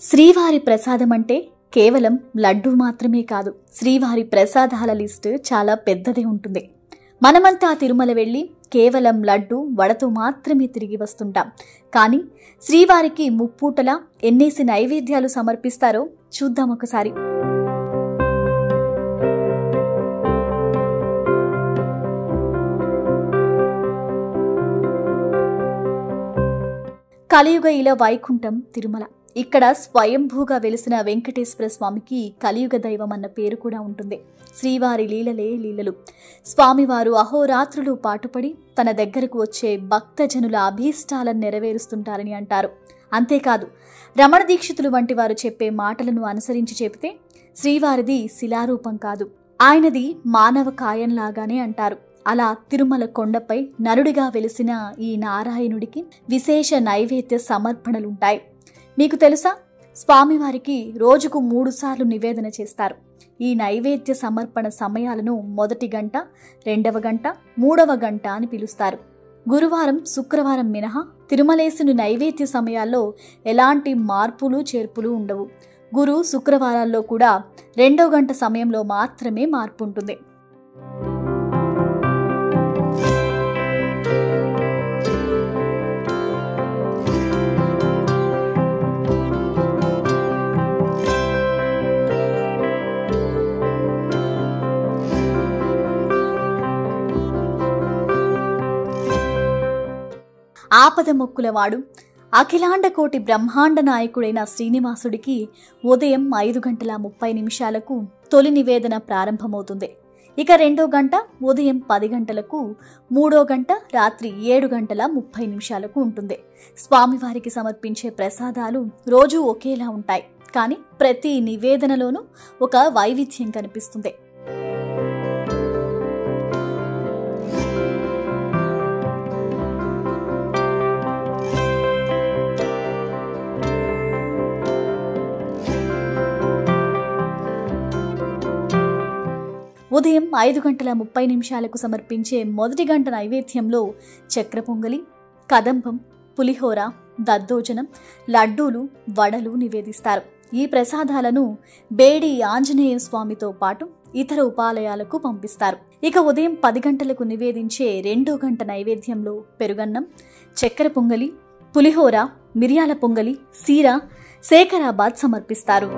శ్రీవారి ప్రసాదం అంటే కేవలం లడ్డు మాత్రమే కాదు. శ్రీవారి ప్రసాదాల లిస్టు చాలా పెద్దదే ఉంటుంది. మనమంతా తిరుమల వెళ్ళి కేవలం లడ్డు వడతో మాత్రమే తిరిగి వస్తుంటాం. కానీ శ్రీవారికి ముప్పూటలా ఎన్నేసి నైవేద్యాలు సమర్పిస్తారో చూద్దాం ఒకసారి. కలియుగ ఇలా వైకుంఠం తిరుమల. ఇక్కడ స్వయంభూగా వెలిసిన వెంకటేశ్వర స్వామికి కలియుగ దైవం అన్న పేరు కూడా ఉంటుంది. శ్రీవారి లీలలే లీలలు. స్వామివారు అహోరాత్రులు పాటుపడి తన దగ్గరకు వచ్చే భక్తజనుల అభీష్టాలను నెరవేరుస్తుంటారని అంటారు. అంతేకాదు, రమణ దీక్షితులు వంటి వారు చెప్పే మాటలను అనుసరించి చెబితే శ్రీవారిది శిలారూపం కాదు, ఆయనది మానవ కాయంలాగానే అంటారు. అలా తిరుమల కొండపై నరుడిగా వెలిసిన ఈ నారాయణుడికి విశేష నైవేద్య సమర్పణలుంటాయి. మీకు తెలుసా, స్వామివారికి రోజుకు 3 సార్లు నివేదన చేస్తారు. ఈ నైవేద్య సమర్పణ సమయాలను మొదటి గంట, 2వ గంట, 3వ గంట అని పిలుస్తారు. గురువారం, శుక్రవారం మినహా తిరుమలేశుని నైవేద్య సమయాల్లో ఎలాంటి మార్పులు చేర్పులు ఉండవు. గురు, శుక్రవారాల్లో కూడా 2వ గంట సమయంలో మాత్రమే మార్పు ఉంటుంది. ఆపద మొక్కులవాడు, అఖిలాండ కోటి బ్రహ్మాండ నాయకుడైన శ్రీనివాసుడికి ఉదయం 5:30 తొలి నివేదన ప్రారంభమవుతుంది. ఇక 2వ గంట ఉదయం 10 గంటలకు, 3వ గంట రాత్రి 7:30 ఉంటుంది. స్వామివారికి సమర్పించే ప్రసాదాలు రోజూ ఒకేలా ఉంటాయి. కానీ ప్రతి నివేదనలోనూ ఒక వైవిధ్యం కనిపిస్తుంది. ఉదయం 5:30 సమర్పించే మొదటి గంట నైవేద్యంలో చక్ర పొంగలి, కదంబం, పులిహోర, దద్దోజనం, లడ్డూలు, వడలు నివేదిస్తారు. ఈ ప్రసాదాలను బేడి ఆంజనేయ స్వామితో పాటు ఇతర ఉపాలయాలకు పంపిస్తారు. ఇక ఉదయం 10 గంటలకు నివేదించే 2వ గంట నైవేద్యంలో పెరుగన్నం, చక్కెర పొంగలి, పులిహోర, మిరియాల పొంగలి, సీర, శేఖరాబాద్ సమర్పిస్తారు.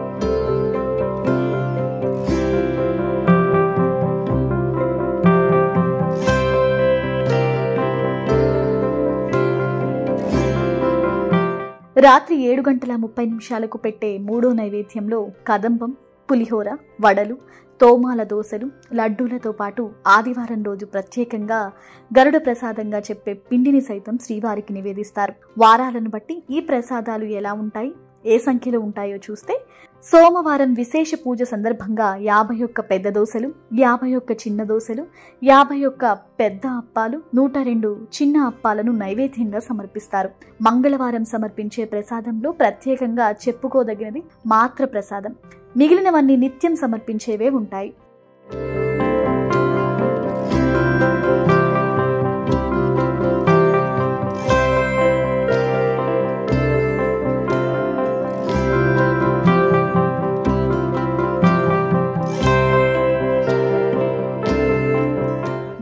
రాత్రి 7:30 పెట్టే 3వ నైవేద్యంలో కదంబం, పులిహోర, వడలు, తోమాల దోసలు, లడ్డూలతో పాటు ఆదివారం రోజు ప్రత్యేకంగా గరుడ ప్రసాదంగా చెప్పే పిండిని సైతం శ్రీవారికి నివేదిస్తారు. వారాలను బట్టి ఈ ప్రసాదాలు ఎలా ఉంటాయి, ఏ సంఖ్యలో ఉంటాయో చూస్తే, సోమవారం విశేష పూజ సందర్భంగా 51 పెద్ద దోసలు, 51 చిన్న దోసలు, 51 పెద్ద అప్పాలు, 102 చిన్న అప్పాలను నైవేద్యంగా సమర్పిస్తారు. మంగళవారం సమర్పించే ప్రసాదంలో ప్రత్యేకంగా చెప్పుకోదగినది మాత్ర ప్రసాదం. మిగిలినవన్నీ నిత్యం సమర్పించేవే ఉంటాయి.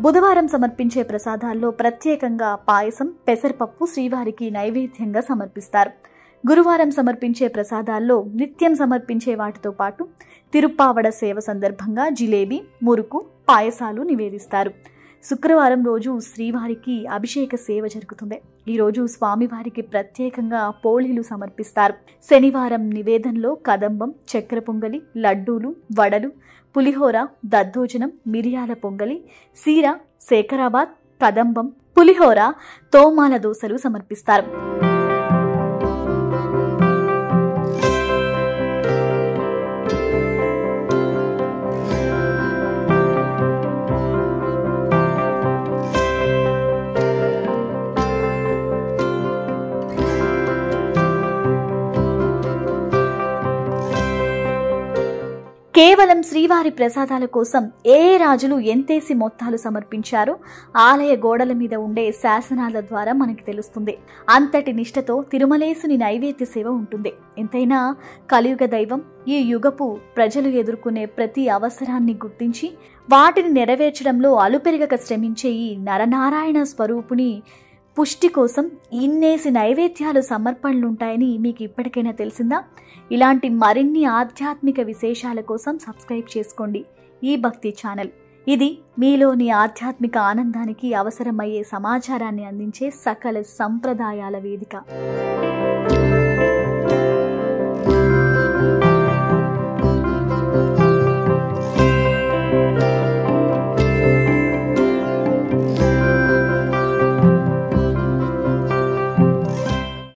బుధవారం సమర్పించే ప్రసాదాల్లో ప్రత్యేకంగా పాయసం, పెసరపప్పు శ్రీవారికి నైవేద్యంగా సమర్పిస్తారు. గురువారం సమర్పించే ప్రసాదాల్లో నిత్యం సమర్పించే వాటితో పాటు తిరుప్పావడ సేవ సందర్భంగా జిలేబీ, మురుకు, పాయసాలు నివేదిస్తారు. శుక్రవారం రోజు శ్రీవారికి అభిషేక సేవ జరుగుతుంది. ఈ రోజు స్వామివారికి ప్రత్యేకంగా పోళీలు సమర్పిస్తారు. శనివారం నివేదనలో కదంబం, చక్కెర పొంగలి, లడ్డూలు, వడలు, పులిహోర, దద్దోజనం, మిరియాల పొంగలి, సీర, శేఖరాబాద్, కదంబం, పులిహోర, తోమాల దోసలు సమర్పిస్తారు. కేవలం శ్రీవారి ప్రసాదాల కోసం ఏ రాజులు ఎంతేసి మొత్తాలు సమర్పించారో ఆలయ గోడల మీద ఉండే శాసనాల ద్వారా మనకి తెలుస్తుంది. అంతటి నిష్ఠతో తిరుమలేసుని నైవేద్య సేవ ఉంటుంది. ఎంతైనా కలియుగ దైవం ఈ యుగపు ప్రజలు ఎదుర్కొనే ప్రతి అవసరాన్ని గుర్తించి వాటిని నెరవేర్చడంలో అలుపెరగక శ్రమించే ఈ నరనారాయణ స్వరూపుని పుష్టి కోసం ఇన్నేసి నైవేద్యాలు సమర్పణలుంటాయని మీకు ఇప్పటికైనా తెలిసిందా? ఇలాంటి మరిన్ని ఆధ్యాత్మిక విశేషాల కోసం సబ్స్క్రైబ్ చేసుకోండి ఈ భక్తి ఛానల్. ఇది మీలోని ఆధ్యాత్మిక ఆనందానికి అవసరమయ్యే సమాచారాన్ని అందించే సకల సంప్రదాయాల వేదిక.